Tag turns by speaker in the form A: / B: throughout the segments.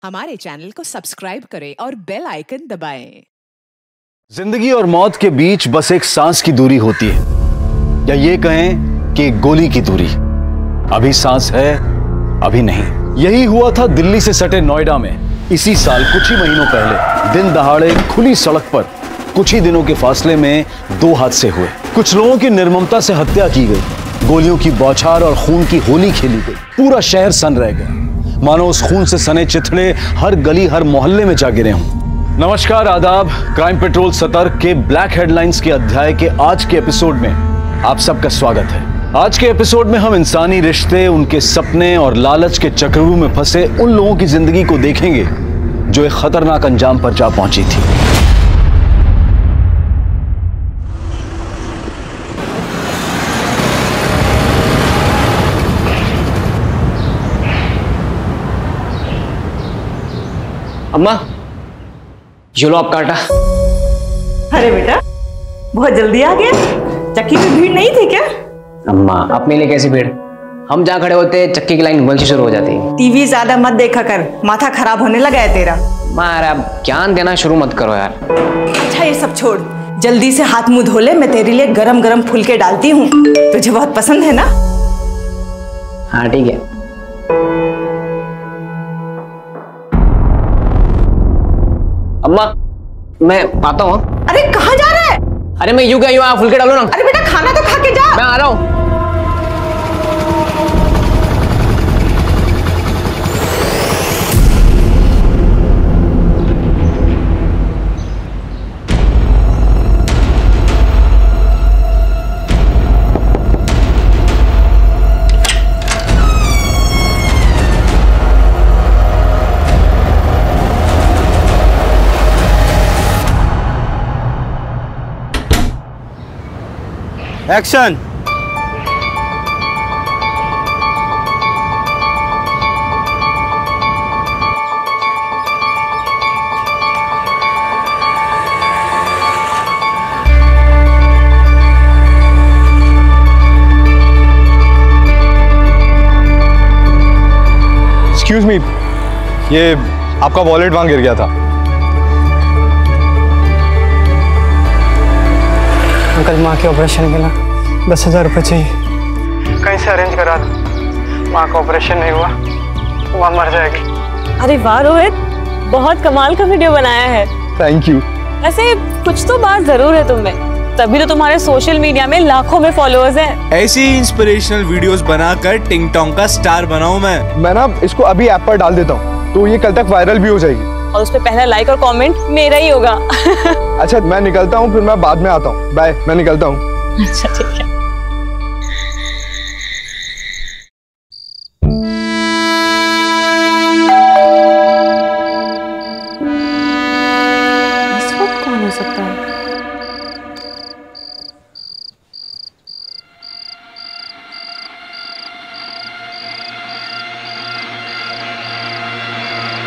A: हमारे चैनल को सब्सक्राइब करें और बेल आइकन दबाएं।
B: जिंदगी और मौत के बीच बस एक सांस की दूरी होती है, या ये कहें कि एक गोली की दूरी। अभी सांस है, अभी नहीं। यही हुआ था दिल्ली से सटे नोएडा में इसी साल कुछ ही महीनों पहले। दिन दहाड़े खुली सड़क पर कुछ ही दिनों के फासले में दो हादसे हुए। कुछ लोगों की निर्ममता से हत्या की गई, गोलियों की बौछार और खून की होली खेली गई। पूरा शहर सन रह गया, मानो उस खून से सने चिथड़े हर गली हर मोहल्ले में जा गिरे हों। नमस्कार, आदाब। क्राइम पेट्रोल सतर्क के ब्लैक हेडलाइंस के अध्याय के आज के एपिसोड में आप सबका स्वागत है। आज के एपिसोड में हम इंसानी रिश्ते, उनके सपने और लालच के चक्रव्यूह में फंसे उन लोगों की जिंदगी को देखेंगे जो एक खतरनाक अंजाम पर जा पहुंची थी।
C: अम्मा, ये लो आप काटा।
D: अरे बेटा, बहुत जल्दी आ गया। चक्की में भीड़ नहीं थी क्या?
C: अम्मा, अपने लिए कैसी भीड़? हम जहाँ खड़े होते चक्की की लाइन वहीं से शुरू हो जाती है।
D: टीवी ज्यादा मत देखा कर, माथा खराब होने लगा है तेरा।
C: मारा, ज्ञान देना शुरू मत करो यार।
D: अच्छा ये सब छोड़, जल्दी से हाथ मुंह धो ले। मैं तेरे लिए गरम गरम फुलके डालती हूँ, तुझे बहुत पसंद है ना?
C: हाँ ठीक है। अम्मा, मैं आता हूँ।
D: अरे कहाँ जा रहा है?
C: अरे मैं यूं गया, फुलके डालो ना।
D: अरे बेटा, खाना तो खा के जा।
C: मैं आ रहा हूँ।
E: एक्शन। एक्सक्यूज मी, ये आपका वॉलेट वहां गिर गया था।
F: अंकल, माँ के ऑपरेशन के ना 10,000 रुपये चाहिए। कहीं से अरेंज करा दो। माँ का ऑपरेशन नहीं हुआ, माँ मर जाएगी।
G: अरे वाह रोहित, बहुत कमाल का वीडियो बनाया है।
E: Thank you.
G: ऐसे कुछ तो बात जरूर है तुम में, तभी तो तुम्हारे सोशल मीडिया में लाखों में फॉलोअर्स हैं।
H: ऐसी इंस्पिरेशनल वीडियोस बनाकर टिंग टोंग का स्टार बनाऊं मैं
E: ना इसको अभी ऐप पर डाल देता हूँ, तो ये कल तक वायरल भी हो जाएगी।
G: और उस पे पहला लाइक और कमेंट मेरा ही होगा।
E: अच्छा मैं निकलता हूँ, फिर मैं बाद में आता हूँ। बाय, मैं निकलता हूँ।
G: अच्छा ठीक है। इस वक्त कौन हो सकता है?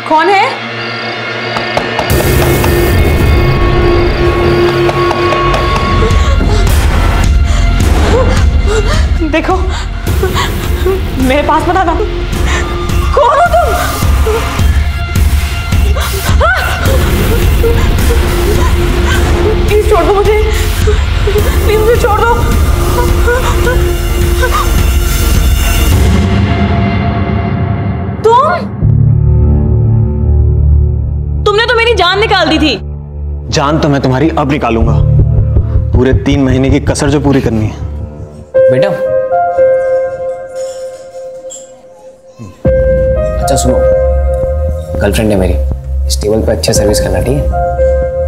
G: कौन है? देखो, मेरे पास पता था। कौन हो तुम? प्लीज छोड़ दो मुझे, प्लीज मुझे छोड़ दो। तुमने तो मेरी जान निकाल दी थी।
H: जान तो मैं तुम्हारी अब निकालूंगा, पूरे 3 महीने की कसर जो पूरी करनी है।
C: बेटा, अच्छा सुनो, गर्लफ्रेंड है मेरी, इस टेबल पे अच्छे सर्विस करना, ठीक है?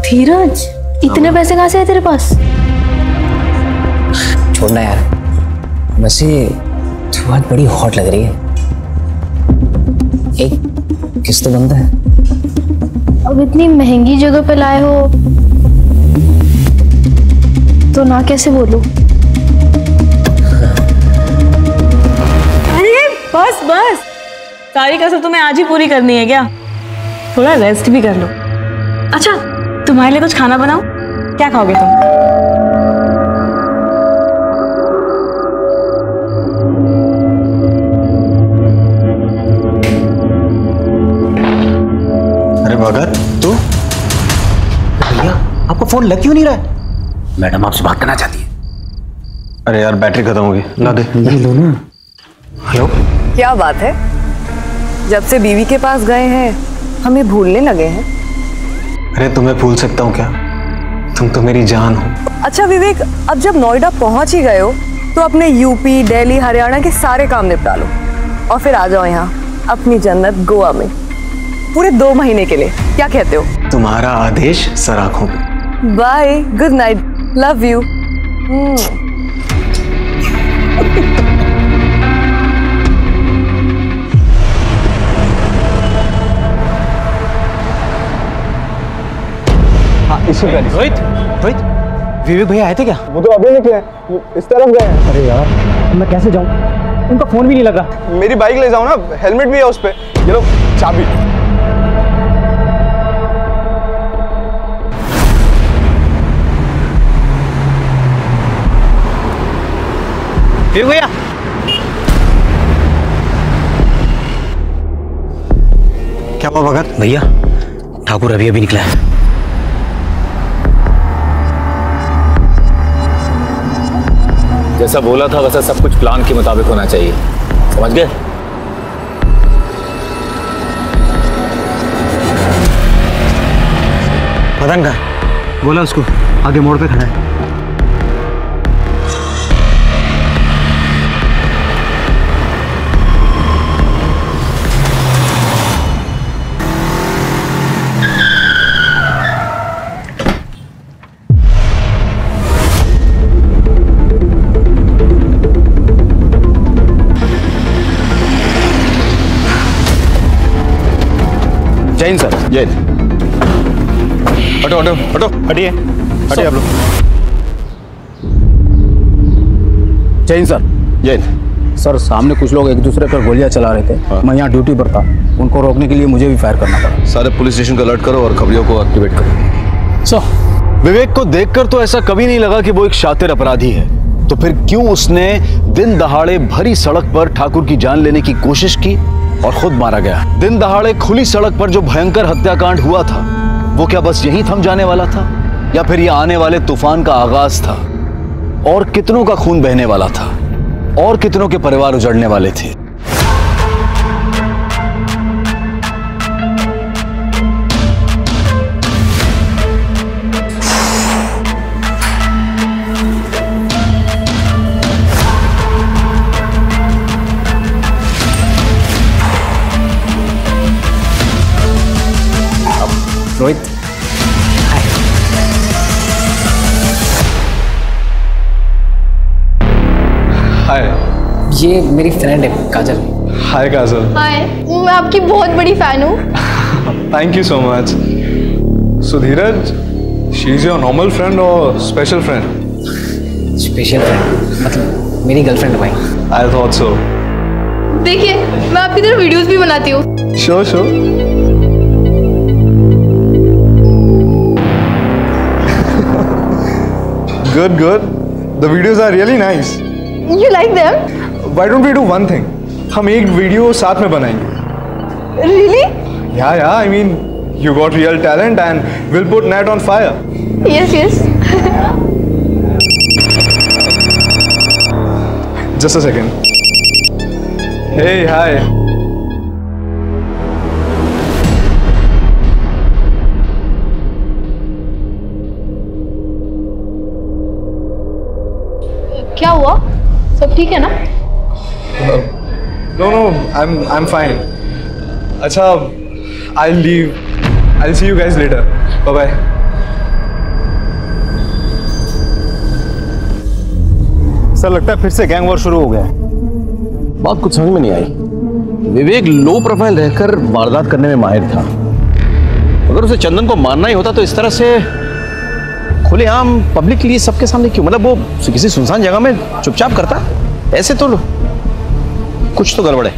I: धीरज, इतने पैसे कहाँ से है तेरे पास?
C: छोड़ना यार, वैसे तू बहुत बड़ी हॉट लग रही है। एक किस तो बनता है।
I: अब इतनी महंगी जगह पे लाए हो तो ना कैसे बोलूं?
G: अरे बस बस, सारी कसर तुम्हें आज ही पूरी करनी है क्या? थोड़ा रेस्ट भी कर लो। अच्छा, तुम्हारे लिए कुछ खाना बनाओ, क्या खाओगे तुम?
H: अरे भगत, तू?
C: भैया आपका फोन लग क्यों नहीं रहा है? मैडम आपसे बात करना चाहती है।
H: अरे यार बैटरी खत्म हो गई, ला दे।
C: लो ना। हेलो,
J: क्या बात है, जब से बीवी के पास गए हैं हमें भूलने लगे हैं।
H: अरे तुम्हें भूल सकता हूँ क्या? तुम तो मेरी जान हो।
J: अच्छा विवेक, अब जब नोएडा पहुंच ही गए हो तो अपने यूपी, दिल्ली, हरियाणा के सारे काम निपटा लो और फिर आ जाओ यहाँ अपनी जन्नत गोवा में पूरे 2 महीने के लिए। क्या कहते हो?
H: तुम्हारा आदेश सर आंखों पे।
J: Bye, good night, love you.
E: इससे पहले
C: रोहित, रोहित, विवेक भैया आए थे क्या?
E: वो तो अभी निकले, इस तरफ गए हैं।
C: अरे यार मैं कैसे जाऊं, उनका फोन भी नहीं लगा।
E: मेरी बाइक ले जाओ ना, हेलमेट भी है उस पे। ये लो चाबी।
C: विवेक भैया,
H: क्या हुआ भगत?
C: भैया ठाकुर अभी अभी निकला है।
B: जैसा बोला था वैसा सब कुछ प्लान के मुताबिक होना चाहिए, समझ गए?
C: मदन का बोला उसको आगे मोड़ पे खड़ा है।
B: जैन सर, जैन। हटो हटो हटो, हटिए हटिए आप लोग।
K: जैन सर।
B: जैन
K: सर, सामने कुछ लोग एक दूसरे पर गोलियां चला रहे थे।
B: हाँ।
K: मैं यहाँ ड्यूटी पर था, उनको रोकने के लिए मुझे भी फायर करना पड़ा।
B: सारे पुलिस स्टेशन को अलर्ट करो और खबरियों को एक्टिवेट करो।
K: सर,
B: विवेक को देखकर तो ऐसा कभी नहीं लगा कि वो एक शातिर अपराधी है, तो फिर क्यों उसने दिन दहाड़े भरी सड़क पर ठाकुर की जान लेने की कोशिश की और खुद मारा गया? दिन दहाड़े खुली सड़क पर जो भयंकर हत्याकांड हुआ था, वो क्या बस यहीं थम जाने वाला था, या फिर ये आने वाले तूफान का आगाज था? और कितनों का खून बहने वाला था, और कितनों के परिवार उजड़ने वाले थे।
C: रोहित,
E: हाय।
C: ये मेरी फ्रेंड है काजल।
E: हाय काजल।
I: हाय, मैं आपकी बहुत बड़ी फैन हूँ।
E: Thank you so much. So Dheeraj, she is your normal friend और स्पेशल फ्रेंड?
C: स्पेशल फ्रेंड मतलब मेरी गर्लफ्रेंड भाई।
E: I thought so.
I: देखिए, मैं आपकी तरह वीडियोस भी बनाती हूँ।
E: Sure sure. Good, good. The videos are really nice.
I: You like them?
E: Why don't we do one thing? हम एक वीडियो साथ में बनाएंगे।
I: Really?
E: Yeah, yeah. I mean, you got real talent, and we'll put net on fire.
I: Yes, yes.
E: Just a second. Hey, hi.
I: क्या हुआ? सब ठीक है ना?
E: No, no. I'm fine. अच्छा, I'll leave. I'll see you guys later. Bye bye.
B: Sir, लगता है फिर से गैंग वॉर शुरू हो गया है। बात कुछ समझ में नहीं आई। विवेक लो प्रोफाइल रहकर वारदात करने में माहिर था। अगर उसे चंदन को मारना ही होता तो इस तरह से खुलेआम पब्लिकली सबके सामने क्यों? मतलब वो किसी सुनसान जगह में चुपचाप करता, ऐसे तो कुछ तो गड़बड़ है।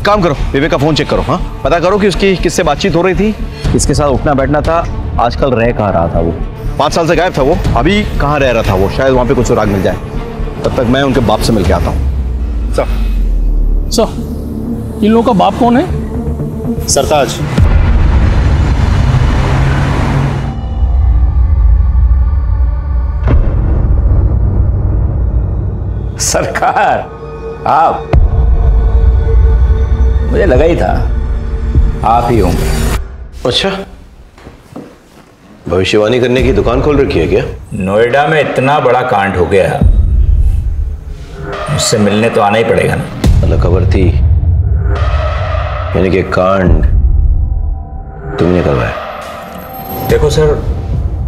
B: काम करो, विवेक का फोन चेक करो। हाँ, पता करो कि उसकी किससे बातचीत हो रही थी, किसके साथ उठना बैठना था, आजकल रह कहाँ रहा था वो। 5 साल से गायब था वो, अभी कहाँ रह रहा था वो? शायद वहां पे कुछ सुराग मिल जाए। तब तक मैं उनके बाप से मिलके आता हूँ।
K: सर, इन लोगों का बाप कौन है?
B: सरताज।
L: सरकार, आप, मुझे लगा ही था आप ही होंगे।
M: अच्छा, भविष्यवाणी करने की दुकान खोल रखी है क्या?
L: नोएडा में इतना बड़ा कांड हो गया, मुझसे मिलने तो आना ही पड़ेगा ना।
M: अलग खबर थी, यानी कि कांड तुमने करवाया?
L: देखो सर,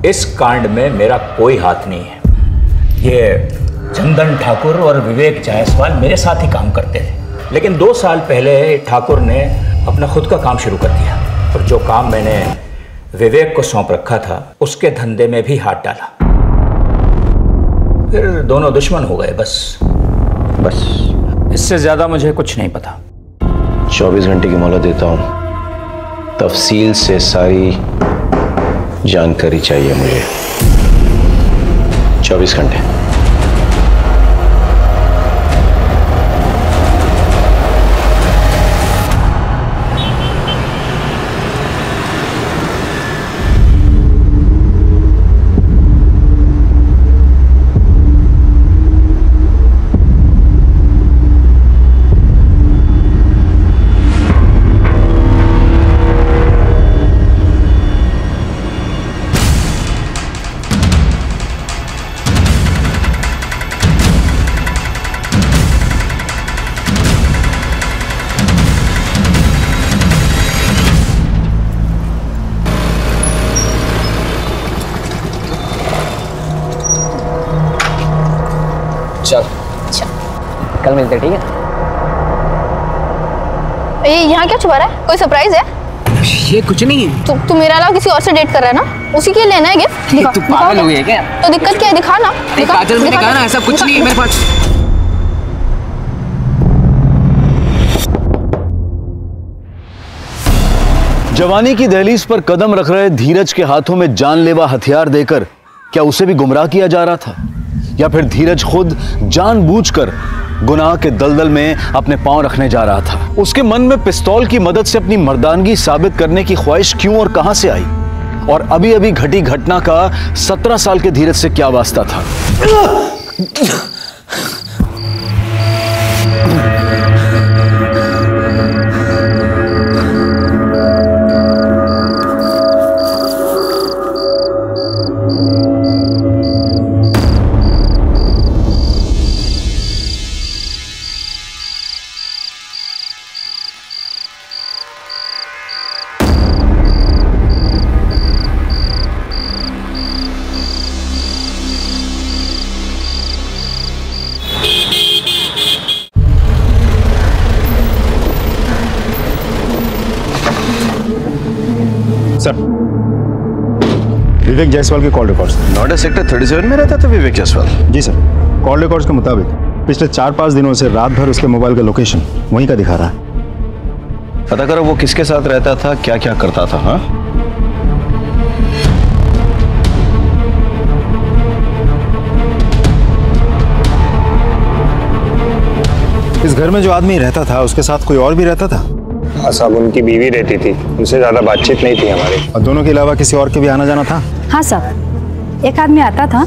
L: इस कांड में मेरा कोई हाथ नहीं है। ये चंदन ठाकुर और विवेक जायसवाल मेरे साथ ही काम करते थे, लेकिन 2 साल पहले ठाकुर ने अपना खुद का काम शुरू कर दिया और जो काम मैंने विवेक को सौंप रखा था उसके धंधे में भी हाथ डाला। फिर दोनों दुश्मन हो गए। बस इससे ज्यादा मुझे कुछ नहीं पता।
M: 24 घंटे की मोहलत देता हूं, तफसील से सारी जानकारी चाहिए मुझे। 24 घंटे।
C: कल मिलते, ठीक है?
I: ये यहाँ क्या छुपा रहा है? कोई सरप्राइज है?
C: ये कुछ नहीं है।
I: तू मेरे अलावा किसी और से डेट कर रहा है ना? उसी के लिए लेना है गिफ्ट? दिखा,
C: तू पागल हो गई है क्या?
I: तो दिक्कत क्या है? दिखा ना।
C: काजल, मैंने कहा ना ऐसा कुछ नहीं है मेरे पास।
B: जवानी की दहलीज पर कदम रख रहे धीरज के हाथों में जानलेवा हथियार देकर क्या उसे भी गुमराह किया जा रहा था, या फिर धीरज खुद जानबूझकर गुनाह के दलदल में अपने पांव रखने जा रहा था? उसके मन में पिस्तौल की मदद से अपनी मर्दानगी साबित करने की ख्वाहिश क्यों और कहां से आई? और अभी अभी घटी घटना का 17 साल के धीरज से क्या वास्ता था?
H: सर, विवेक जायसवाल के कॉल रिकॉर्ड्स।
M: नोएडा सेक्टर 37 में रहता था विवेक जायसवाल?
H: जी सर, कॉल रिकॉर्ड्स के मुताबिक पिछले 4-5 दिनों से रात भर उसके मोबाइल का लोकेशन वहीं का दिखा रहा है।
M: पता करो वो किसके साथ रहता था, क्या क्या करता था। हाँ,
H: इस घर में जो आदमी रहता था उसके साथ कोई और भी रहता था?
N: हाँ साहब, उनकी बीवी रहती थी, उनसे ज़्यादा बातचीत नहीं थी हमारी।
H: और दोनों के अलावा किसी और के भी आना जाना था?
O: हाँ साहब, एक आदमी आता था।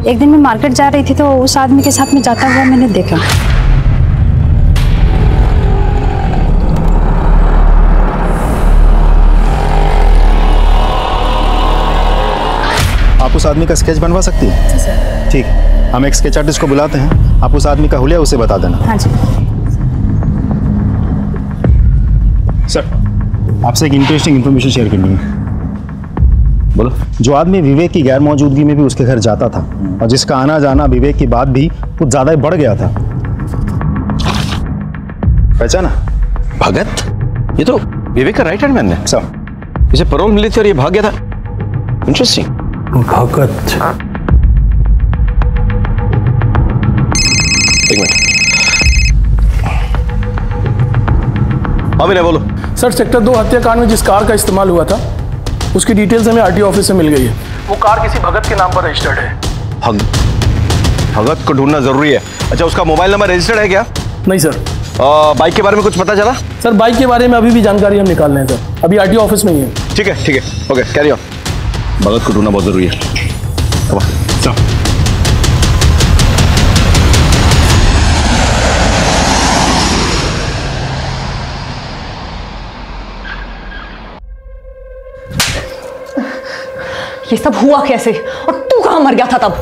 O: एक दिन मैं मार्केट जा रही थी तो उस आदमी के साथ में जाता हुआ मैंने देखा।
H: आप उस आदमी का स्केच बनवा सकती हैं? ठीक है, हम एक स्केच आर्टिस्ट को बुलाते हैं, आप उस आदमी का हुलिया उसे बता देना।
O: हाँ जी।
H: सर, आपसे एक इंटरेस्टिंग इंफॉर्मेशन शेयर करनी है।
M: बोलो।
H: जो आदमी विवेक की गैर मौजूदगी में भी उसके घर जाता था और जिसका आना जाना विवेक के बाद भी कुछ ज्यादा ही बढ़ गया था, पहचाना?
M: भगत? ये तो विवेक का राइट हैंड मैन है।
H: सर,
M: इसे पैरोल मिली थी और ये भाग गया था। इंटरेस्टिंग।
H: भगत?
M: एक मिनट। हाँ विनय बोलो।
P: सर, सेक्टर 2 हत्याकांड में जिस कार का इस्तेमाल हुआ था उसकी डिटेल्स हमें आरटीओ ऑफिस से मिल गई है। वो कार किसी भगत के नाम पर रजिस्टर्ड है।
M: भगत को ढूंढना जरूरी है। अच्छा, उसका मोबाइल नंबर रजिस्टर्ड है क्या?
P: नहीं सर।
M: बाइक के बारे में कुछ पता चला?
P: सर, बाइक के बारे में अभी भी जानकारी हम निकाल रहे हैं सर, अभी आरटीओ ऑफिस में ही है।
M: ठीक है, ठीक है, ओके, कैरी ऑन। भगत को ढूंढना बहुत जरूरी है।
J: ये सब हुआ कैसे और तू कहाँ मर गया था तब?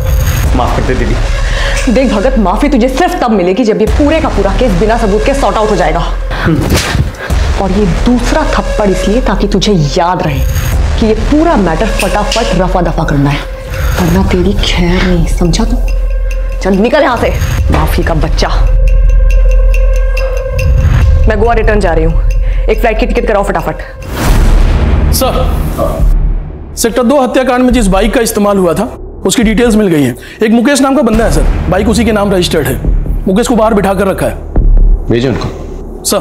C: माफ कर दे दीदी।
J: देख भगत, माफी तुझे सिर्फ तब मिलेगी जब ये पूरे का पूरा केस बिना सबूत के सॉर्ट आउट हो जाएगा। और ये दूसरा थप्पड़ इसलिए ताकि तुझे याद रहे कि ये पूरा मैटर फटाफट रफा दफा करना है, वरना तेरी खैर नहीं, समझा तू? चल निकल यहां से, माफी का बच्चा। मैं गोवा रिटर्न जा रही हूँ, एक फ्लाइट की टिकट कराओ फटाफट।
P: सर, सेक्टर 2 हत्याकांड में जिस बाइक का इस्तेमाल हुआ था उसकी डिटेल्स मिल गई हैं। एक मुकेश नाम का बंदा है सर, बाइक उसी के नाम रजिस्टर्ड है। मुकेश को बाहर बिठा कर रखा है।
M: भेजो उनको।
P: सर।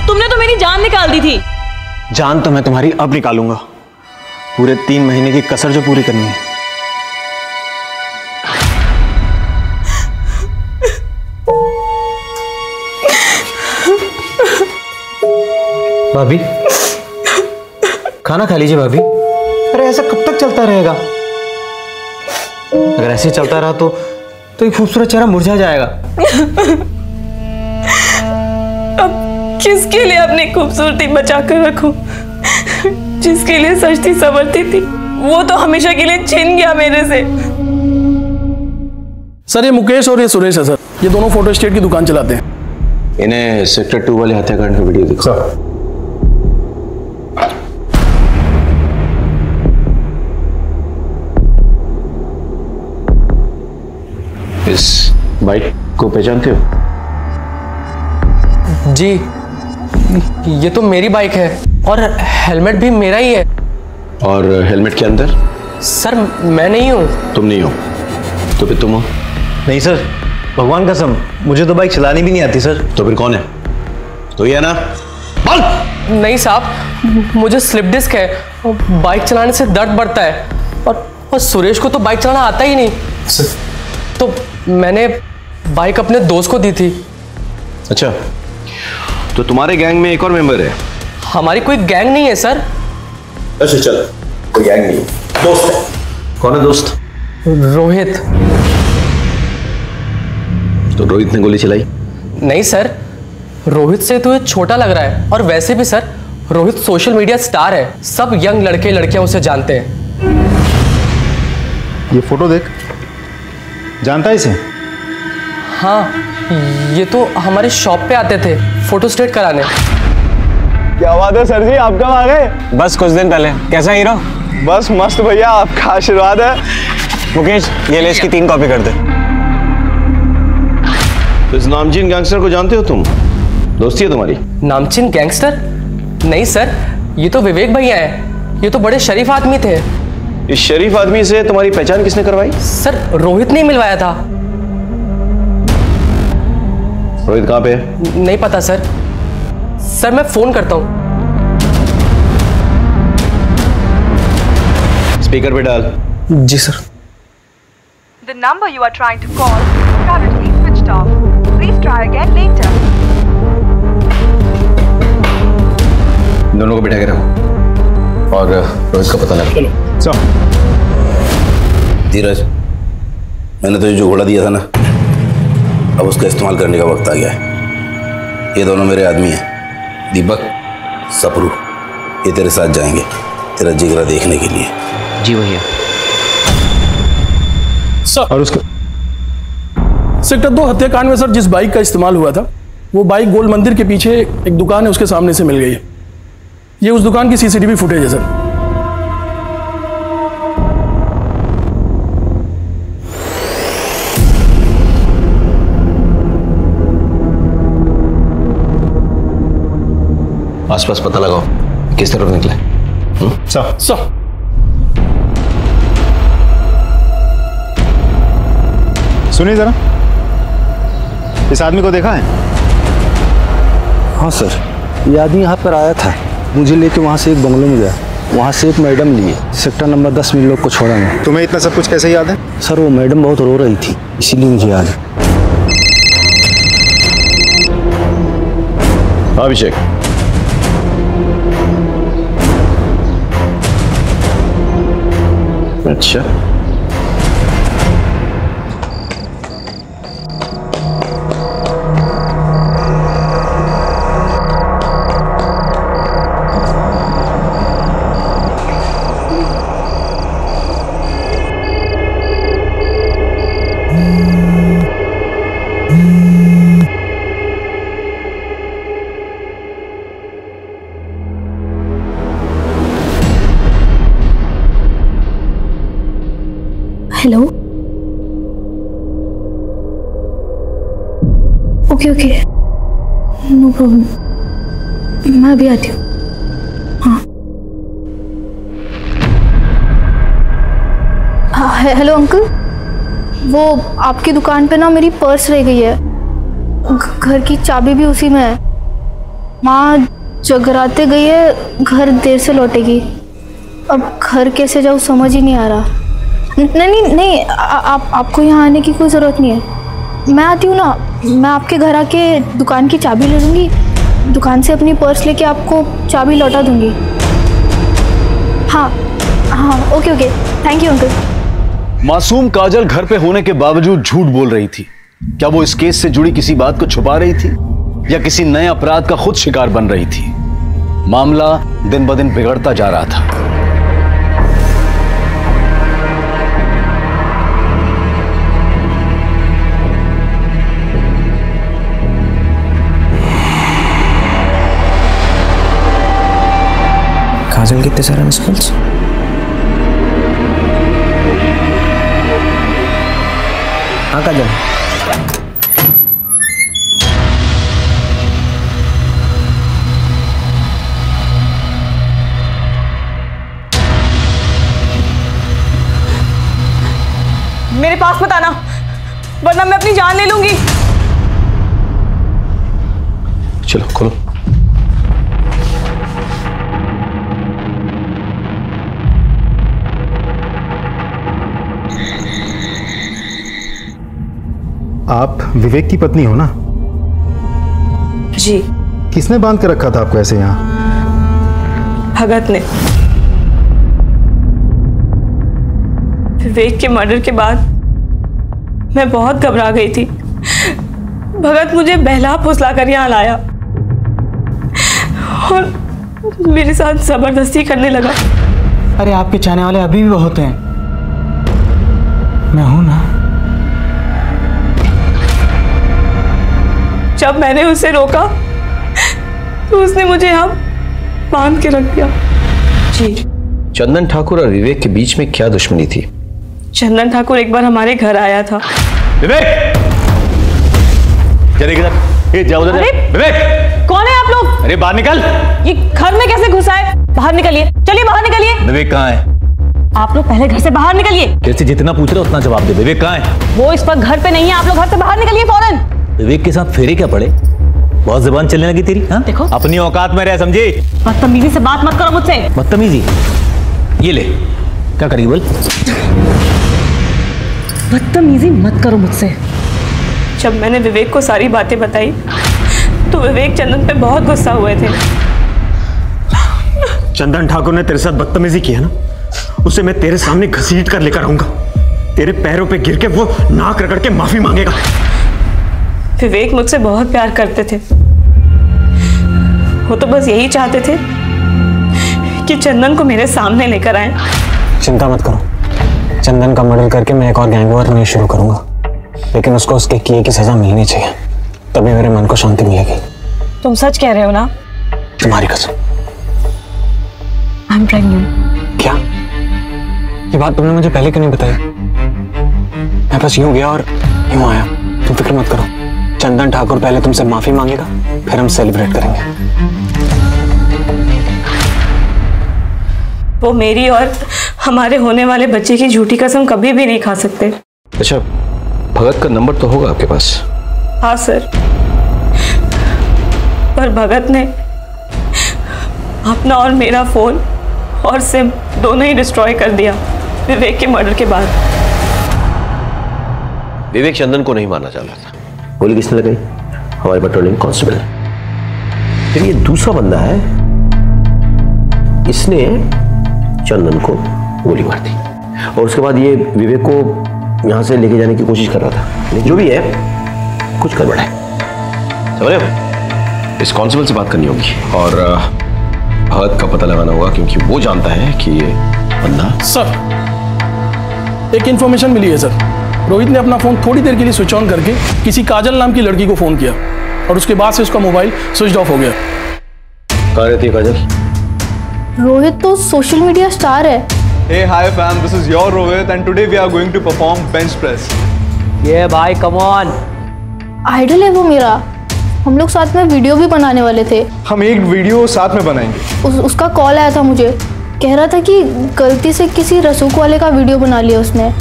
G: तुमने तो मेरी जान निकाल दी थी।
C: जान तो मैं तुम्हारी अब निकालूंगा, पूरे 3 महीने की कसर जो पूरी करनी है। भाभी, खाना खा लीजिए भाभी। अरे ऐसा कब तक चलता रहेगा? अगर ऐसे चलता रहा तो ये खूबसूरत चेहरा मुरझा जाएगा।
G: अब किसके लिए अपनी खूबसूरती बचा कर रखूं? जिसके लिए सजती संवरती थी वो तो हमेशा के लिए छिन गया मेरे से।
P: सर, ये मुकेश और ये सुरेश है सर, ये दोनों फोटो स्टेट की दुकान चलाते हैं।
M: इन्हें सेक्टर 2 वाले हत्याकांड का वीडियो दिखाओ। इस बाइक को पहचानते हो?
F: जी, ये तो मेरी बाइक है और हेलमेट भी मेरा ही है।
M: और हेलमेट के अंदर?
F: सर, मैं नहीं हूँ।
M: तुम नहीं हो तो फिर तुम हो?
C: नहीं सर, भगवान कसम, मुझे तो बाइक चलानी भी नहीं आती सर।
M: तो फिर कौन है? तो ये है ना? बोल!
F: नहीं साहब, मुझे स्लिप डिस्क है और बाइक चलाने से दर्द बढ़ता है। और सुरेश को तो बाइक चलाना आता ही नहीं सर। तो मैंने बाइक अपने दोस्त को दी थी।
M: अच्छा, तो तुम्हारे गैंग में एक और मेंबर है?
F: हमारी कोई गैंग नहीं है सर।
M: अच्छा चल, कोई गैंग नहीं, दोस्त है। कौन है दोस्त?
F: रोहित।
M: तो रोहित ने गोली चलाई?
F: नहीं सर, रोहित से तो ये छोटा लग रहा है। और वैसे भी sir, Rohit social media star है, सब यंग लड़के लड़कियां उसे जानते हैं।
H: ये फोटो देख, जानता है इसे?
F: हाँ, ये तो हमारे शॉप पे आते थे फोटो स्टेट कराने।
Q: क्या बात है सर जी, आप कब आ गए?
C: बस कुछ दिन पहले। कैसा हीरो?
Q: बस मस्त भैया, आपका आशीर्वाद है।
C: मुकेश, ये ले, इसकी 3 कॉपी कर दे।
M: तो इस नामचीन गैंगस्टर को जानते हो तुम? दोस्ती है तुम्हारी?
F: नामचीन गैंगस्टर? नहीं सर, ये तो विवेक भैया है। ये तो बड़े शरीफ आदमी थे।
M: इस शरीफ आदमी से तुम्हारी पहचान किसने करवाई?
F: सर, रोहित ने मिलवाया था।
M: रोहित कहाँ पे है?
F: नहीं पता सर। सर, मैं फोन करता हूँ।
M: स्पीकर पे डाल।
F: जी sir.
R: The number you are trying to call is currently switched off. Please try again later.
M: दोनों को बिठा के रखो और रोहित का पता लगा।
H: चलो।
S: धीरज, मैंने तुझे जो घोड़ा दिया था ना, अब उसका इस्तेमाल करने का वक्त आ गया है। ये दोनों मेरे आदमी हैं, दीपक, सपरू। ये तेरे साथ जाएंगे तेरा जिगरा देखने के लिए।
C: जी भैया।
P: और उसके सेक्टर 2 हत्याकांड में सर जिस बाइक का इस्तेमाल हुआ था वो बाइक गोल मंदिर के पीछे एक दुकान है उसके सामने से मिल गई है। ये उस दुकान की सीसीटीवी फुटेज है सर।
M: आसपास पता लगाओ किस तरफ निकले।
H: सर। सुनिए जरा, इस आदमी को देखा है?
K: हाँ सर, ये आदमी यहाँ पर आया था, मुझे लेके वहाँ से एक बंगलों में गया, वहाँ से एक मैडम लिए, सेक्टर नंबर 10 में लोग को छोड़ा मैं।
H: तुम्हें इतना सब कुछ कैसे याद है?
K: सर, वो मैडम बहुत रो रही थी, इसीलिए मुझे याद है।
M: अभिषेक, अच्छा,
I: ओके ओके, नो प्रॉब्लम, मैं अभी आती हूँ। हाँ, हेलो अंकल, वो आपकी दुकान पे ना मेरी पर्स रह गई है, घर की चाबी भी उसी में है। माँ जगराते गई है, घर देर से लौटेगी। अब घर कैसे जाऊँ समझ ही नहीं आ रहा। नहीं, आपको यहाँ आने की कोई ज़रूरत नहीं है, मैं आती हूँ ना, मैं आपके घर आके दुकान की चाबी ले लूँगी, दुकान से अपनी पर्स लेके आपको चाबी लौटा दूँगी। हाँ, ओके, थैंक यू अंकल।
B: मासूम काजल घर पे होने के बावजूद झूठ बोल रही थी। क्या वो इस केस से जुड़ी किसी बात को छुपा रही थी या किसी नए अपराध का खुद शिकार बन रही थी? मामला दिन ब दिन बिगड़ता जा रहा था।
C: काजल कितने सारे मिस कॉल्स? हाँ काजल,
J: मेरे पास मत आना, वरना मैं अपनी जान ले लूंगी।
M: चलो खोलो।
H: आप विवेक की पत्नी हो ना?
J: जी।
H: किसने बांध के रखा था आपको ऐसे यहाँ?
J: भगत ने। विवेक के मर्डर के बाद मैं बहुत घबरा गई थी। भगत मुझे बहला फुसला कर यहाँ लाया और मेरे साथ जबरदस्ती करने लगा।
C: अरे आपके चाहने वाले अभी भी बहुत हैं, मैं हूं ना।
J: जब मैंने उसे रोका तो उसने मुझे यहाँ बांध के रख दिया। जी।
M: चंदन ठाकुर और विवेक के बीच में क्या दुश्मनी थी?
J: चंदन ठाकुर एक बार हमारे घर आया था।
B: विवेक, ये जाओ उधर। विवेक,
J: कौन है आप लोग?
B: अरे बाहर निकल।
J: ये घर में कैसे घुसा है? बाहर निकलिए, चलिए बाहर निकलिए।
B: विवेक कहाँ है?
J: आप लोग पहले घर से बाहर निकलिए।
B: कैसे जितना पूछ रहे उतना जवाब दे। विवेक कहाँ है?
J: वो इस पर घर पे नहीं है, आप लोग घर से बाहर निकलिए फौरन।
B: विवेक के साथ फेरे क्या पड़े? बहुत जुबान चलने लगी तेरी। हाँ?
J: देखो,
B: अपनी औकात में रह, समझी?
J: बदतमीजी से बात मत करो मुझसे।
B: बदतमीजी? ये ले, क्या करेगी बोल?
J: बदतमीजी मत करो मुझसे। जब मैंने विवेक को सारी बातें बताई तो विवेक चंदन पे बहुत गुस्सा हुए थे।
H: चंदन ठाकुर ने तेरे साथ बदतमीजी की है ना, उसे मैं तेरे सामने घसीट कर लेकर आऊंगा। तेरे पैरों पे गिर के वो नाक रगड़ के माफी मांगेगा।
J: विवेक मुझसे बहुत प्यार करते थे। वो तो बस यही चाहते थे कि चंदन को मेरे सामने लेकर आए।
C: चिंता मत करो, चंदन का मर्डर करके मैं एक और गैंगवॉर नहीं शुरू करूंगा, लेकिन उसको उसके किए की सजा मिलनी चाहिए, तभी मेरे मन को शांति मिलेगी।
J: तुम सच कह रहे हो ना?
C: तुम्हारी कसम।
J: I am pregnant.
C: क्या? ये बात तुमने मुझे पहले क्यों नहीं बताई? मैं बस यूं गया और यूं आया। तुम फिक्र मत करो, चंदन ठाकुर पहले तुमसे माफी मांगेगा, फिर हम सेलिब्रेट करेंगे।
J: वो मेरी और हमारे होने वाले बच्चे की झूठी कसम कभी भी नहीं खा सकते।
M: अच्छा, भगत का नंबर तो होगा आपके पास?
J: हाँ सर, पर भगत ने अपना और मेरा फोन और सिम दोनों ही डिस्ट्रॉय कर दिया विवेक के मर्डर के बाद।
M: विवेक चंदन को नहीं मारना चाहता था। गोली किसने लगाई? हमारे पेट्रोलिंग कांस्टेबल ने। फिर ये दूसरा बंदा है, इसने चंदन को गोली मार दी और उसके बाद ये विवेक को यहां से लेके जाने की कोशिश कर रहा था। लेकिन जो भी है, कुछ गड़बड़ है। समझ रहे हो? इस कांस्टेबल से बात करनी होगी और भगत का पता लगाना होगा, क्योंकि वो जानता है कि ये बंदा।
P: सर, एक इंफॉर्मेशन मिली है सर। रोहित ने अपना फोन थोड़ी देर के लिए स्विच ऑन करके किसी काजल नाम की लड़की को फोन किया और उसके बाद से उसका मोबाइल स्विच ऑफ हो गया।
M: कहाँ रहती है काजल?
I: रोहित तो सोशल मीडिया स्टार है।
E: Hey, hi fam, this is your Rohit and today we are going to perform bench press.
F: ये भाई कम ऑन।
I: आइडल है वो मेरा। हम लोग साथ में वीडियो भी बनाने वाले थे।
E: हम एक वीडियो साथ में बनाएंगे।
I: उसका कॉल आया था मुझे, कह रहा था कि गलती से किसी रसूख वाले का वीडियो बना लिया उसने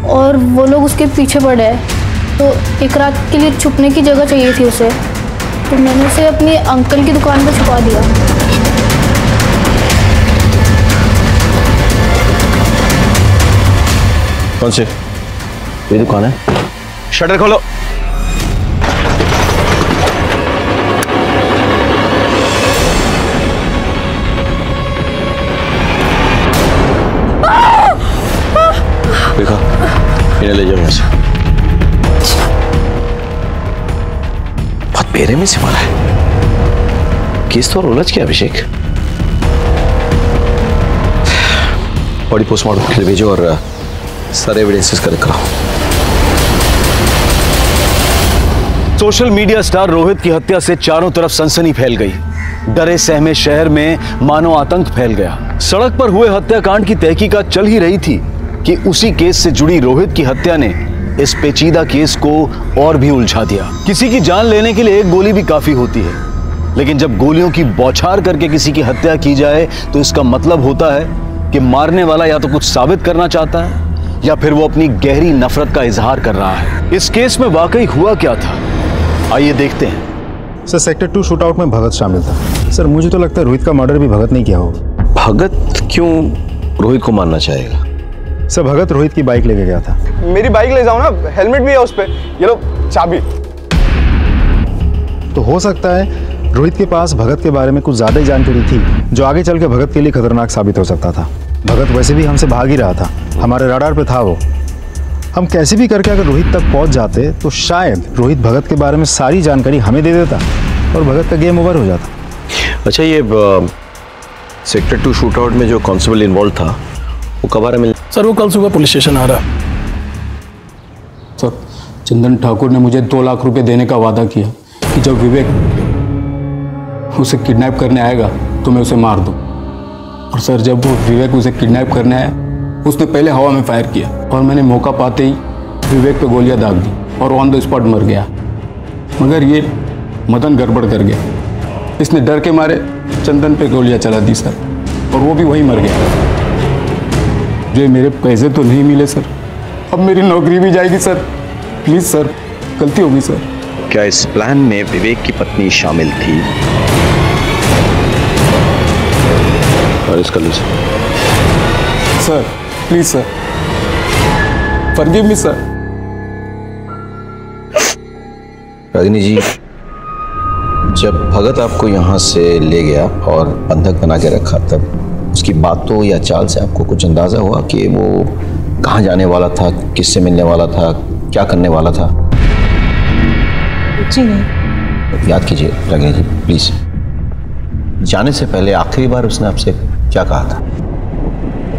I: और वो लोग उसके पीछे पड़े हैं। तो एक रात के लिए छुपने की जगह चाहिए थी उसे, तो मैंने उसे अपनी अंकल की दुकान पर छुपा दिया।
M: कौन से? ये दुकान है।
B: शटर खोलो।
M: देखा, इन्हें ले जाओ यहाँ से। बहुत बेरे में से मारा है। केस तो उलझ गया अभिषेक। बॉडी पोस्टमार्टम के लिए भेजो और सारे एविडेंसेस कलेक्ट कराओ।
B: सोशल मीडिया स्टार रोहित की हत्या से चारों तरफ सनसनी फैल गई। डरे सहमे शहर में मानो आतंक फैल गया। सड़क पर हुए हत्याकांड की तहकीकात चल ही रही थी कि उसी केस से जुड़ी रोहित की हत्या ने इस पेचीदा केस को और भी उलझा दिया। किसी की जान लेने के लिए एक गोली भी काफी होती है, लेकिन जब गोलियों की बौछार करके किसी की हत्या की जाए तो इसका मतलब होता है कि मारने वाला या तो कुछ साबित करना चाहता है या फिर वो अपनी गहरी नफरत का इजहार कर रहा है। इस केस में वाकई हुआ क्या था, आइए देखते हैं।
K: सर, सेक्टर 2 शूटआउट में भगत शामिल था। सर, मुझे तो लगता है रोहित का मर्डर भी भगत नहीं किया होगा।
M: भगत क्यों रोहित को मारना चाहेगा?
K: सर, भगत रोहित की बाइक लेके गया था।
Q: मेरी बाइक ले जाओ ना, हेलमेट भी है उस पे। ये लो चाबी।
K: तो हो सकता है रोहित के पास भगत के बारे में कुछ ज्यादा ही जानकारी थी, जो आगे चल के भगत के लिए खतरनाक साबित हो सकता था। भगत वैसे भी हमसे भाग ही रहा था, हमारे रडार पे था वो। हम कैसे भी करके अगर रोहित तक पहुंच जाते तो शायद रोहित भगत के बारे में सारी जानकारी हमें दे देता और भगत का गेम ओवर हो जाता।
M: अच्छा, ये सेक्टर 2 शूटआउट में जो कांस्टेबल इन्वॉल्व था वो कब आ रहा?
P: सर, वो कल सुबह पुलिस स्टेशन आ रहा। सर, चंदन ठाकुर ने मुझे 2 लाख रुपए देने का वादा किया कि जब विवेक उसे किडनैप करने आएगा तो मैं उसे मार दूं। और सर, जब वो विवेक उसे किडनैप करने आया, उसने पहले हवा में फायर किया और मैंने मौका पाते ही विवेक पे गोलियां दाग दी और ऑन द स्पॉट मर गया। मगर ये मदन गड़बड़ कर गया। इसने डर के मारे चंदन पे गोलियां चला दी सर, और वो भी वहीं मर गया। मुझे मेरे पैसे तो नहीं मिले सर, अब मेरी नौकरी भी जाएगी सर। प्लीज सर, गलती होगी सर।
M: क्या इस प्लान में विवेक की पत्नी शामिल थी? और इसका लीजिए
P: sir, please sir, forgive me sir.
M: Ragini ji, जब भगत आपको यहाँ से ले गया और बंधक बना के रखा, तब उसकी बातों या चाल से आपको कुछ अंदाजा हुआ कि वो कहाँ जाने वाला था, किससे मिलने वाला था, क्या करने वाला था?
G: जी नहीं।
M: याद कीजिए रागिनी जी, प्लीज। जाने से पहले आखिरी बार उसने आपसे क्या कहा था?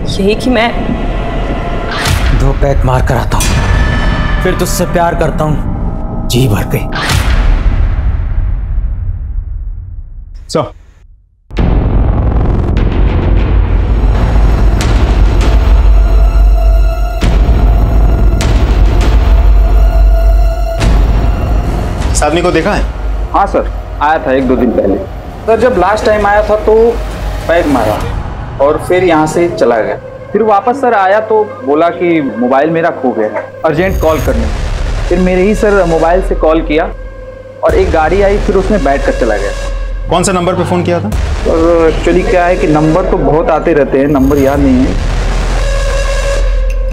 J: यही कि मैं
C: 2 पैक मार कर आता हूं, फिर तुझसे प्यार करता हूं जी भर के।
K: इस आदमी को देखा है?
T: हाँ सर, आया था 1-2 दिन पहले। सर, जब लास्ट टाइम आया था तो पैक मारा और फिर यहाँ से चला गया। फिर वापस सर आया तो बोला कि मोबाइल मेरा खो गया, अर्जेंट कॉल करने। फिर मेरे ही सर मोबाइल से कॉल किया और एक गाड़ी आई, फिर उसमें बैठ कर चला गया।
K: कौन सा नंबर पे फ़ोन किया था?
T: और एक्चुअली क्या है कि नंबर तो बहुत आते रहते हैं, नंबर याद नहीं है।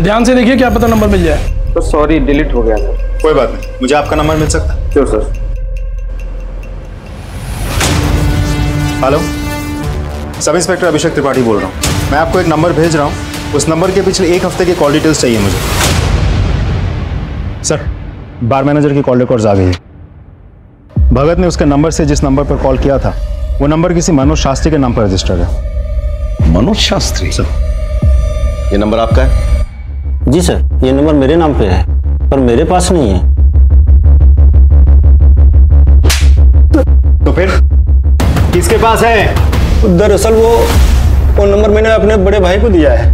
P: ध्यान से देखिए, क्या पता नंबर मिल जाए।
T: तो सॉरी, डिलीट हो गया सर।
K: कोई बात नहीं, मुझे आपका नंबर मिल सकता है?
T: Sure sir.
K: Hello, sub inspector Abhishek Tripathi बोल रहा हूँ। मैं आपको एक नंबर भेज रहा हूँ, उस नंबर के पिछले 1 हफ्ते के कॉल डिटेल्स चाहिए मुझे। सर, बार मैनेजर की कॉल रिकॉर्ड्स आ गई है। भगत ने उसके नंबर से जिस नंबर पर कॉल किया था, वो नंबर किसी मनोज शास्त्री के नाम पर रजिस्टर्ड है।
M: मनोज शास्त्री? सर, ये नंबर आपका है?
C: जी सर, ये नंबर मेरे नाम पे है, पर मेरे पास नहीं है।
K: तो फिर किसके पास है?
C: दरअसल वो नंबर मैंने अपने बड़े भाई को दिया है।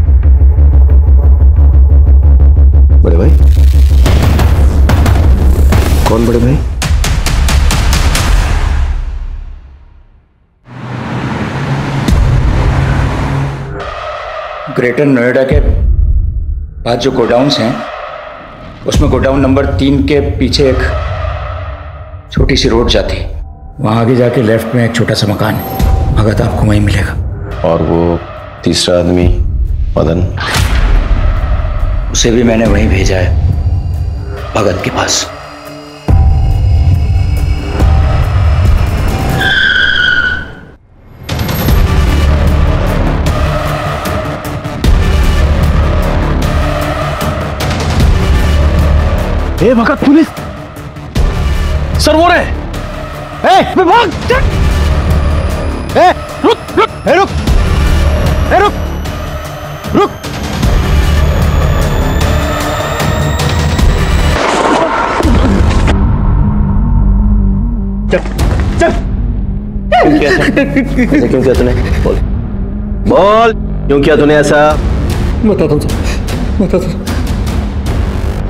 M: बड़े भाई? कौन बड़े भाई?
L: ग्रेटर नोएडा के बाद जो गोडाउन्स हैं उसमें गोडाउन नंबर 3 के पीछे एक छोटी सी रोड जाती है। वहाँ आगे जाके लेफ्ट में एक छोटा सा मकान है, भगत आपको वहीं मिलेगा।
M: और वो तीसरा आदमी मदन,
L: उसे भी मैंने वहीं भेजा है, भगत के पास।
B: ए भगत, पुलिस सर, वो रहे। भाग! रुक रुक रुक रुक रुक। चल
M: क्यों किया तूने? बोल बोल, क्यों किया तूने ऐसा?
C: बता दो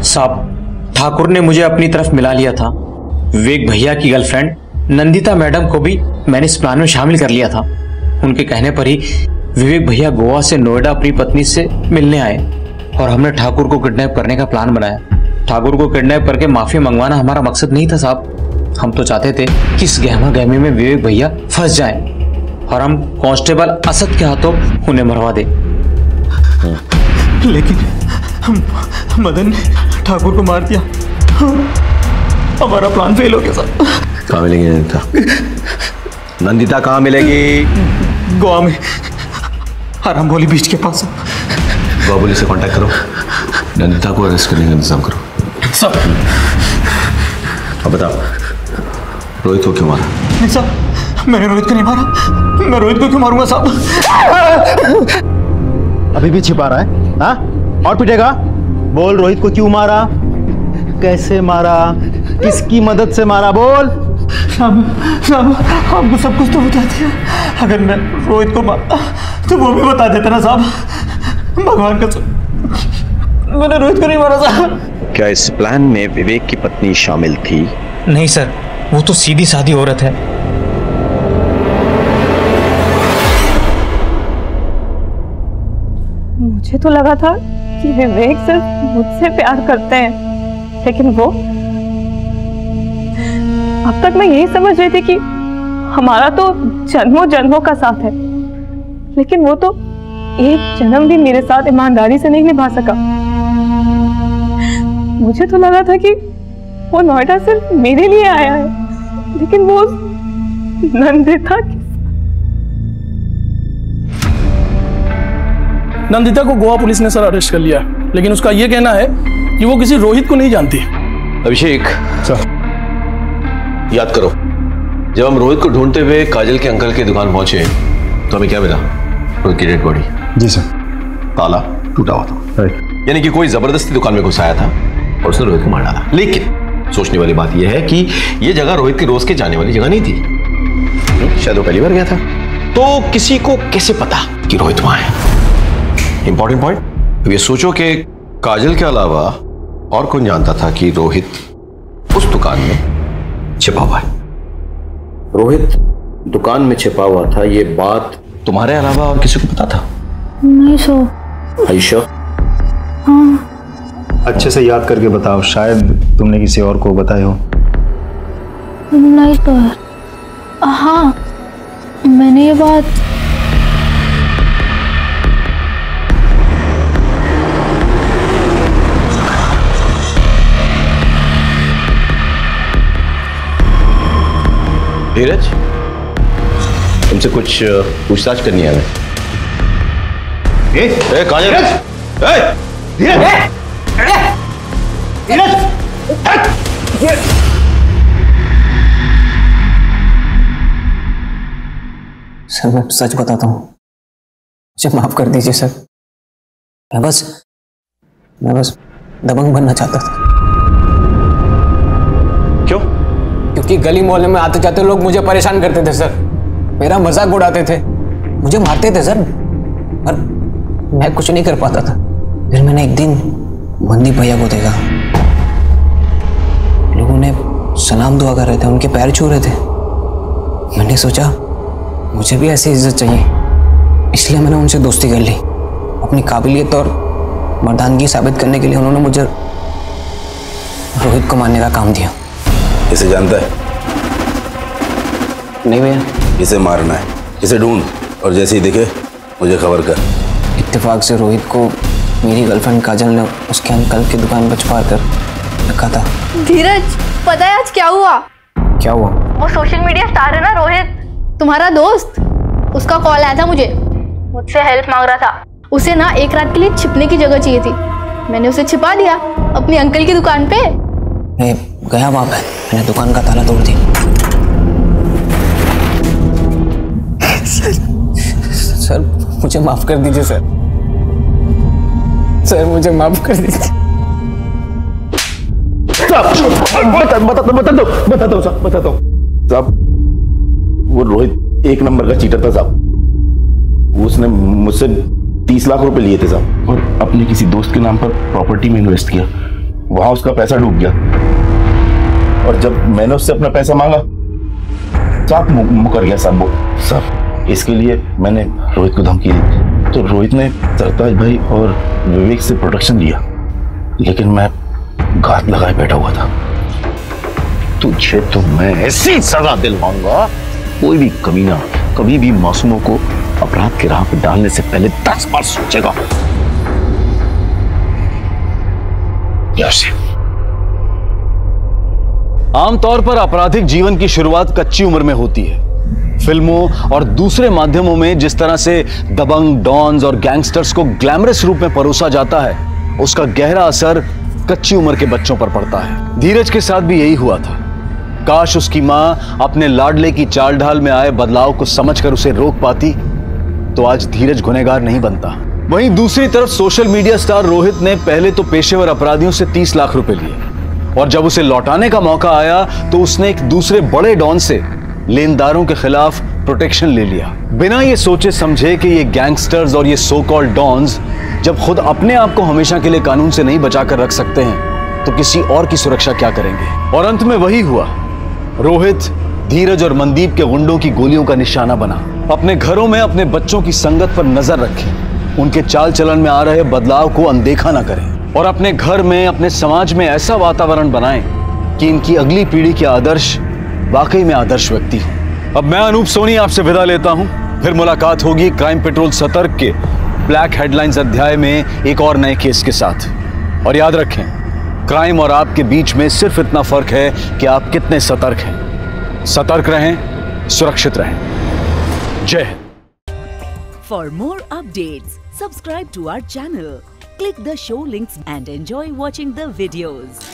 C: साहब। ठाकुर ने मुझे अपनी तरफ मिला लिया था। विवेक भैया की गर्लफ्रेंड नंदिता मैडम को भी मैंने इस प्लान में शामिल कर लिया था। उनके कहने पर ही विवेक भैया गोवा से नोएडा अपनी पत्नी से मिलने आए और हमने ठाकुर को किडनैप करने का प्लान बनाया। ठाकुर को किडनैप करके माफी मंगवाना हमारा मकसद नहीं था साहब। हम तो चाहते थे कि इस गहमा गहमी में विवेक भैया फंस जाएं और हम कांस्टेबल असद के हाथों उन्हें मरवा दें।
H: लेकिन मदन ने ठाकुर को मार दिया। हमारा प्लान फेल हो गया साहब।
M: कहाँ मिलेगी नंदिता? नंदिता कहाँ मिलेगी?
H: गोवा में, आराम भोली बीच के पास।
M: गोवा पुलिस से कांटेक्ट करो, नंदिता को अरेस्ट करने का इंतजाम करो।
H: सब
M: अब बताओ, रोहित को क्यों मारा?
H: नहीं साहब, मैंने रोहित को नहीं मारा। मैं रोहित को क्यों मारूंगा साहब?
K: अभी भी छिपा रहा है? हाँ, और पिटेगा? बोल, रोहित को क्यों मारा, कैसे मारा, किसकी मदद से मारा, बोल।
H: साहब आपको सब कुछ तो बता दिया। अगर मैं रोहित को मारता तो वो भी बता देता ना साहब। भगवान का मैंने रोहित को नहीं मारा साहब।
M: क्या इस प्लान में विवेक की पत्नी शामिल थी?
C: नहीं सर, वो तो सीधी सादी औरत है।
G: मुझे तो लगा था कि विवेक सिर्फ मुझसे प्यार करते हैं, लेकिन वो, अब तक मैं यही समझ रही थी कि हमारा तो जन्मों जन्मों का साथ है, लेकिन वो तो एक जन्म भी मेरे साथ ईमानदारी से नहीं निभा सका। मुझे तो लगा था कि वो नोएडा सिर्फ मेरे लिए आया है, लेकिन वो नंदिता
P: नंदिता को गोवा पुलिस ने सर अरेस्ट कर लिया, लेकिन उसका यह कहना है कि वो किसी रोहित को नहीं जानती।
M: अभिषेक सर, याद करो, जब हम रोहित को ढूंढते हुए काजल के अंकल की दुकान पहुंचे तो हमें क्या मिला? रोहित की डेड बॉडी।
K: जी सर।
M: ताला टूटा हुआ था, यानी कि कोई जबरदस्ती दुकान में घुसाया था और उसने रोहित को मार डाला। लेकिन सोचने वाली बात यह है कि यह जगह रोहित की रोज के जाने वाली जगह नहीं थी, शायद वो पहली बार गया था। तो किसी को कैसे पता कि रोहित वहां है? Important point. ये सोचो कि काजल के अलावा और कौन जानता था कि रोहित उस दुकान में छिपा हुआ है? रोहित दुकान में छिपा हुआ था, ये बात तुम्हारे अलावा और किसी को पता था?
I: नहीं सो।
M: आयशा?
I: हाँ।
K: अच्छे से याद करके बताओ, शायद तुमने किसी और को बताया हो।
I: नहीं तो। हाँ, मैंने ये बात
M: धीरज, तुमसे कुछ पूछताछ करनी है हमें। काजल,
C: सर मैं सच बताता हूँ, मुझे माफ कर दीजिए सर। मैं बस दबंग बनना चाहता था।
M: क्यों?
C: क्योंकि गली मोहल्ले में आते जाते लोग मुझे परेशान करते थे सर, मेरा मजाक उड़ाते थे, मुझे मारते थे सर, पर मैं कुछ नहीं कर पाता था। फिर मैंने एक दिन मंदी भैया को देखा, लोगों ने सलाम दुआ कर रहे थे, उनके पैर छू रहे थे। मैंने सोचा मुझे भी ऐसी इज्जत चाहिए, इसलिए मैंने उनसे दोस्ती कर ली। अपनी काबिलियत और मर्दानगी साबित करने के लिए उन्होंने मुझे रोहित को मारने का काम दिया।
S: इसे जानता है?
C: नहीं भैया।
S: इसे मारना है, इसे ढूंढ और जैसे ही दिखे मुझे खबर कर।
C: इत्तेफाक से रोहित को मेरी गर्लफ्रेंड काजल ने उसके अंकल की दुकान पर छुपा कर रखा था।
I: धीरज, पता है आज क्या हुआ?
C: क्या हुआ?
I: वो सोशल मीडिया स्टार है ना रोहित, तुम्हारा दोस्त, उसका कॉल आया था मुझसे हेल्प मांग रहा था। उसे ना एक रात के लिए छिपने की जगह चाहिए थी, मैंने उसे छिपा दिया अपनी अंकल की दुकान पे।
C: मैं गया वहां पे, मैंने दुकान का ताला तोड़ दिया। सर मुझे माफ कर दीजिए सर, सर मुझे माफ कर दीजिए।
S: बताता हूँ साहब, वो रोहित एक नंबर का चीटर था साहब। उसने मुझसे 30 लाख रुपए लिए थे साहब और अपने किसी दोस्त के नाम पर प्रॉपर्टी में इन्वेस्ट किया। वहां उसका पैसा डूब गया और जब मैंने उससे अपना पैसा मांगा साहब मुकर गया साहब। साहब इसके लिए मैंने रोहित को धमकी दी तो रोहित ने सरताज भाई और विवेक से प्रोटेक्शन लिया, लेकिन मैं घात लगाए बैठा हुआ था।
K: तुझे तो मैं ऐसी सजा दिलवाऊंगा, कोई भी कमीना कभी भी मासूमों को अपराध की राह पर डालने से पहले 10 बार सोचेगा।
B: आमतौर पर आपराधिक जीवन की शुरुआत कच्ची उम्र में होती है। फिल्मों और दूसरे माध्यमों में जिस तरह से दबंग, डॉन्स और गैंगस्टर्स को ग्लैमरस रूप में परोसा जाता है, उसका गहरा असर कच्ची उम्र के बच्चों पर पड़ता है। धीरज के साथ भी यही हुआ था। काश उसकी मां अपने लाडले की चाल ढाल में आए बदलाव को समझकर उसे रोक पाती तो आज धीरज गुनहगार नहीं बनता। वहीं दूसरी तरफ सोशल मीडिया स्टार रोहित ने पहले तो पेशेवर अपराधियों से 30 लाख रुपए लिए और जब उसे लौटाने का मौका आया तो उसने एक दूसरे बड़े डॉन से लेनदारों के खिलाफ प्रोटेक्शन ले लिया, बिना ये सोचे समझे कि ये गैंगस्टर्स और ये सो कॉल्ड डॉन्स जब खुद अपने आप को हमेशा के लिए कानून से नहीं बचा कर रख सकते हैं तो किसी और की सुरक्षा क्या करेंगे। और अंत में वही हुआ, रोहित धीरज और मनदीप के गुंडों की गोलियों का निशाना बना। अपने घरों में अपने बच्चों की संगत पर नजर रखें, उनके चाल चलन में आ रहे बदलाव को अनदेखा ना करें और अपने घर में, अपने समाज में ऐसा वातावरण बनाएं कि इनकी अगली पीढ़ी के आदर्श वाकई में आदर्श व्यक्ति हो। अब मैं अनूप सोनी आपसे विदा लेता हूं, फिर मुलाकात होगी क्राइम पेट्रोल सतर्क के ब्लैक हेडलाइंस अध्याय में एक और नए केस के साथ। और याद रखें, क्राइम और आपके बीच में सिर्फ इतना फर्क है कि आप कितने सतर्क हैं। सतर्क रहें, सुरक्षित रहें। जय Hind.
A: For more updates, subscribe to our channel, click the show links and enjoy watching the videos.